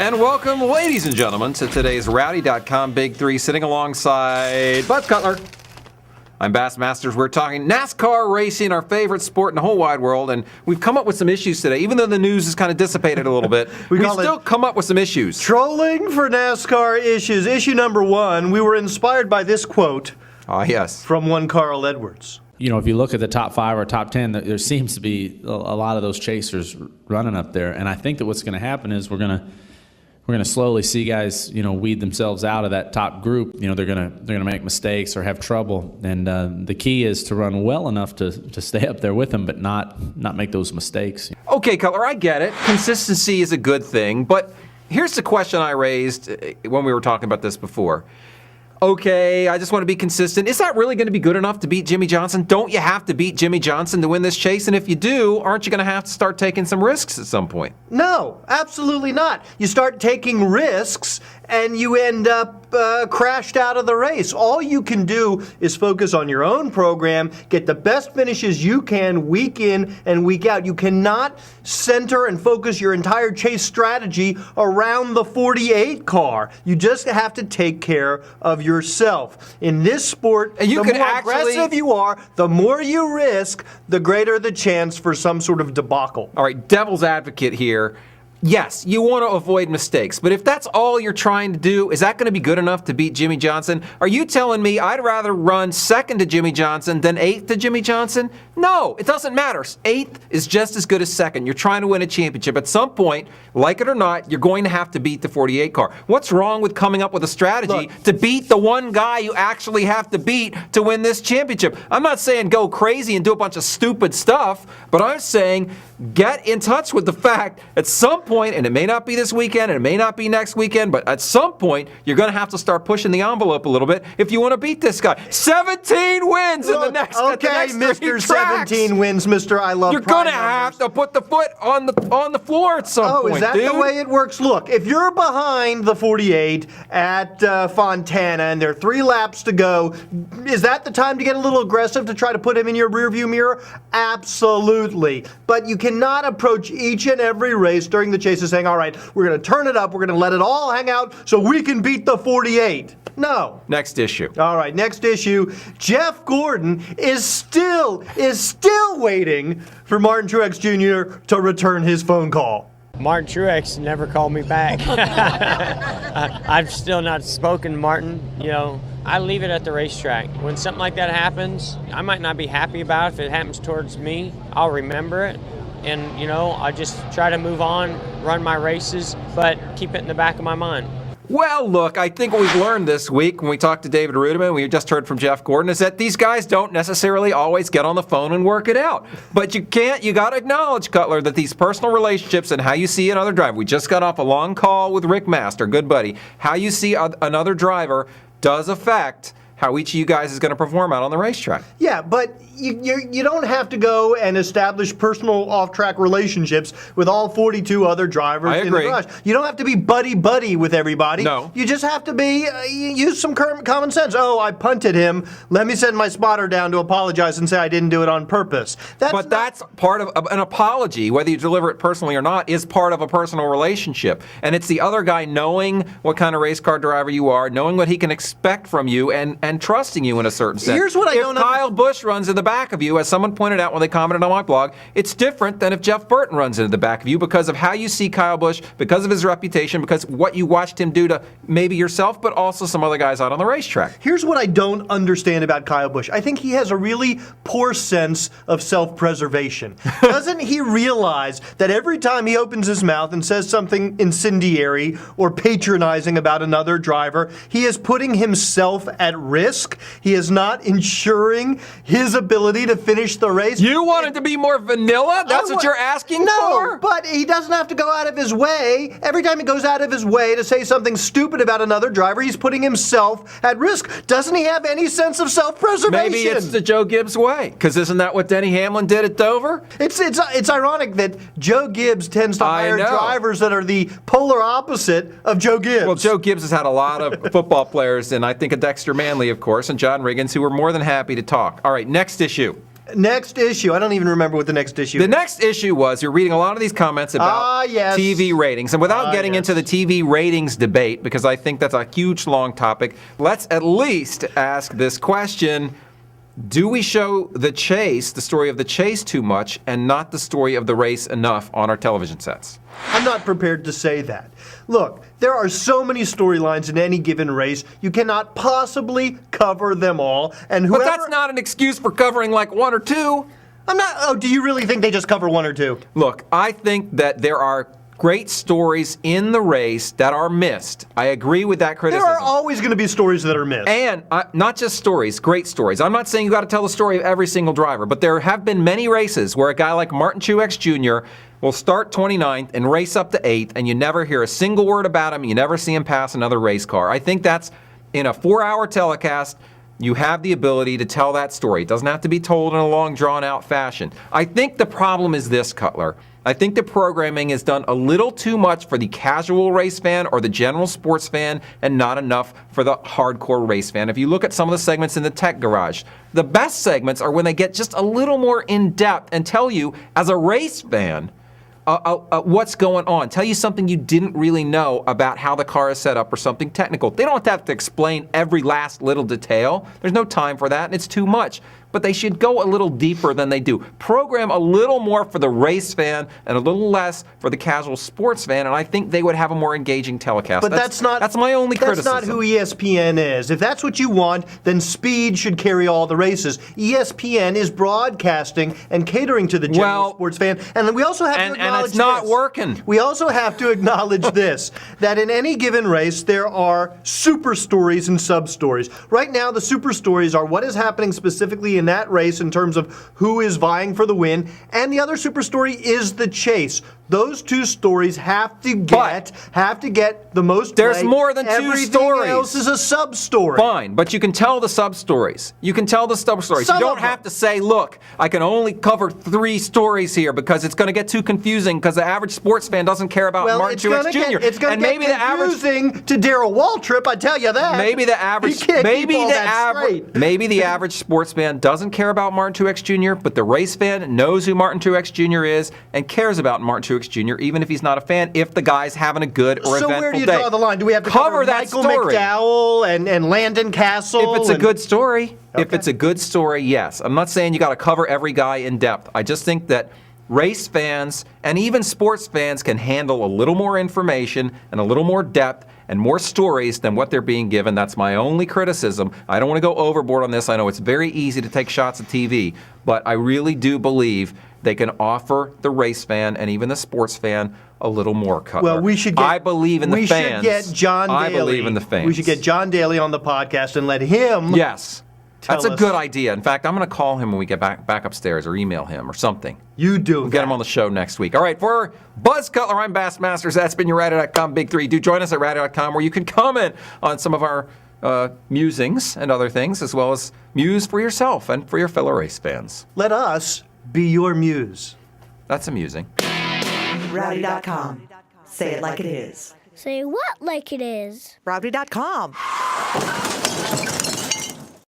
And welcome, ladies and gentlemen, to today's Rowdy.com Big Three, sitting alongside Bud Cutler. I'm Bass Masters. We're talking NASCAR racing, our favorite sport in the whole wide world, and we've come up with some issues today. Even though the news has kind of dissipated a little bit, we still come up with some issues. Trolling for NASCAR issues. Issue number one, we were inspired by this quote from one Carl Edwards. You know, if you look at the top 5 or top 10, there seems to be a lot of those chasers running up there. And I think that what's going to happen is we're going to slowly see guys, weed themselves out of that top group. They're going to make mistakes or have trouble. And the key is to run well enough to stay up there with them, but not make those mistakes. Okay, Cutler, I get it. Consistency is a good thing. But here's the question I raised when we were talking about this before. Okay, I just want to be consistent. Is that really going to be good enough to beat Jimmie Johnson? Don't you have to beat Jimmie Johnson to win this chase? And if you do, aren't you going to have to start taking some risks at some point? No, absolutely not. You start taking risks and you end up crashed out of the race. All you can do is focus on your own program, get the best finishes you can week in and week out. You cannot center and focus your entire chase strategy around the 48 car. You just have to take care of yourself. In this sport, and the more aggressive you are, the more you risk, the greater the chance for some sort of debacle. All right, devil's advocate here. Yes, you want to avoid mistakes, but if that's all you're trying to do, is that going to be good enough to beat Jimmie Johnson? Are you telling me I'd rather run second to Jimmie Johnson than eighth to Jimmie Johnson? No, it doesn't matter. Eighth is just as good as second. You're trying to win a championship. At some point, like it or not, you're going to have to beat the 48 car. What's wrong with coming up with a strategy to beat the one guy you actually have to beat to win this championship? I'm not saying go crazy and do a bunch of stupid stuff, but I'm saying get in touch with the fact at some point, and it may not be this weekend, and it may not be next weekend, but at some point, you're going to have to start pushing the envelope a little bit if you want to beat this guy. 17 wins in the next Okay, Mr. 17 wins, Mr. I Love You're going to have to put the foot on the floor at some point, is that the way it works? Look, if you're behind the 48 at Fontana and there are 3 laps to go, is that the time to get a little aggressive to try to put him in your rearview mirror? Absolutely. But you cannot approach each and every race during the chase saying, all right, we're going to turn it up, we're going to let it all hang out so we can beat the 48. No. Next issue. All right, next issue. Jeff Gordon is still waiting for Martin Truex Jr. to return his phone call. Martin Truex never called me back. I've still not spoken to Martin. I leave it at the racetrack. When something like that happens, I might not be happy about it. If it happens towards me, I'll remember it. And, I just try to move on, run my races, but keep it in the back of my mind. Well, look, I think what we've learned this week when we talked to David Rudiman, we just heard from Jeff Gordon, is that these guys don't necessarily always get on the phone and work it out. But you got to acknowledge, Cutler, that these personal relationships and how you see another driver, we just got off a long call with Rick Master, good buddy, how you see another driver does affect how each of you guys is going to perform out on the racetrack. Yeah, but you don't have to go and establish personal off-track relationships with all 42 other drivers in the garage. You don't have to be buddy-buddy with everybody. No. You just have to use some common sense. Oh, I punted him. Let me send my spotter down to apologize and say I didn't do it on purpose. That's part of an apology, whether you deliver it personally or not, is part of a personal relationship. And it's the other guy knowing what kind of race car driver you are, knowing what he can expect from you, and trusting you in a certain sense. Here's what I don't If Kyle Busch runs in the back of you, as someone pointed out when they commented on my blog, it's different than if Jeff Burton runs into the back of you because of how you see Kyle Busch, because of his reputation, because what you watched him do to maybe yourself, but also some other guys out on the racetrack. Here's what I don't understand about Kyle Busch. I think he has a really poor sense of self-preservation. Doesn't he realize that every time he opens his mouth and says something incendiary or patronizing about another driver, he is putting himself at risk? He is not ensuring his ability to finish the race. You want it to be more vanilla? That's what you're asking for? No, but he doesn't have to go out of his way. Every time he goes out of his way to say something stupid about another driver, he's putting himself at risk. Doesn't he have any sense of self-preservation? Maybe it's the Joe Gibbs way, because isn't that what Denny Hamlin did at Dover? It's ironic that Joe Gibbs tends to hire drivers that are the polar opposite of Joe Gibbs. Well, Joe Gibbs has had a lot of football players, and I think a Dexter Manley, of course, and John Riggins, who were more than happy to talk. All right, next issue. Next issue. I don't even remember what the next issue The is. next issue was, you're reading a lot of these comments about yes. TV ratings. And without getting yes. into the TV ratings debate, because I think that's a huge, long topic, let's at least ask this question. Do we show the chase, the story of the chase, too much and not the story of the race enough on our television sets? I'm not prepared to say that. Look, there are so many storylines in any given race, you cannot possibly cover them all. And But whoever, that's not an excuse for covering like one or two. I'm not. Oh, do you really think they just cover one or two? Look, I think that there are great stories in the race that are missed. I agree with that criticism. There are always going to be stories that are missed. And not just stories, great stories. I'm not saying you got to tell the story of every single driver, but there have been many races where a guy like Martin Truex Jr. will start 29th and race up to 8th, and you never hear a single word about him. You never see him pass another race car. I think that's, in a 4-hour telecast, you have the ability to tell that story. It doesn't have to be told in a long, drawn-out fashion. I think the problem is this, Cutler. I think the programming is done a little too much for the casual race fan or the general sports fan and not enough for the hardcore race fan. If you look at some of the segments in the Tech Garage, the best segments are when they get just a little more in-depth and tell you, as a race fan, what's going on. Tell you something you didn't really know about how the car is set up or something technical. They don't have to explain every last little detail. There's no time for that, and it's too much. But they should go a little deeper than they do. Program a little more for the race fan and a little less for the casual sports fan, and I think they would have a more engaging telecast. But that's my only criticism. That's not who ESPN is. If that's what you want, then Speed should carry all the races. ESPN is broadcasting and catering to the general sports fan. And then we also have to acknowledge and it's not working. We also have to acknowledge this, that in any given race, there are super stories and sub stories. Right now, the super stories are what is happening specifically in that race in terms of who is vying for the win, and the other super story is the chase. Those two stories have to get the most play. There's more than two Everything stories. else is a sub story. Fine, but you can tell the sub stories. You can tell the sub stories. You don't have to say, look, I can only cover 3 stories here because it's going to get too confusing because the average sports fan doesn't care about Martin Truex Jr. It's going to get confusing to Darrell Waltrip, I tell you that. Maybe the average sports fan doesn't care about Martin Truex Jr., but the race fan knows who Martin Truex Jr. is and cares about Martin Truex Jr., even if he's not a fan, if the guy's having a good or eventful day. So where do you draw the line? Do we have to cover that Michael story? McDowell and Landon Castle? If it's a good story, Okay. if it's a good story, yes. I'm not saying you got to cover every guy in depth. I just think that race fans and even sports fans can handle a little more information and a little more depth and more stories than what they're being given. That's my only criticism. I don't want to go overboard on this. I know it's very easy to take shots at TV, but I really do believe they can offer the race fan and even the sports fan a little more, Cutler. Well, I believe in the fans. We should get John Daly. I believe in the fans. We should get John Daly on the podcast and let him. Yes. That's a us. good idea. In fact, I'm going to call him when we get back upstairs or email him or something. You do We'll get him on the show next week. All right, for Buzz Cutler, I'm Bassmasters. That's been your Radio.com Big 3. Do join us at Radio.com where you can comment on some of our musings and other things, as well as muse for yourself and for your fellow race fans. Let us be your muse. That's amusing. Rowdy.com. Say it like it is. Say what like it is? Rowdy.com.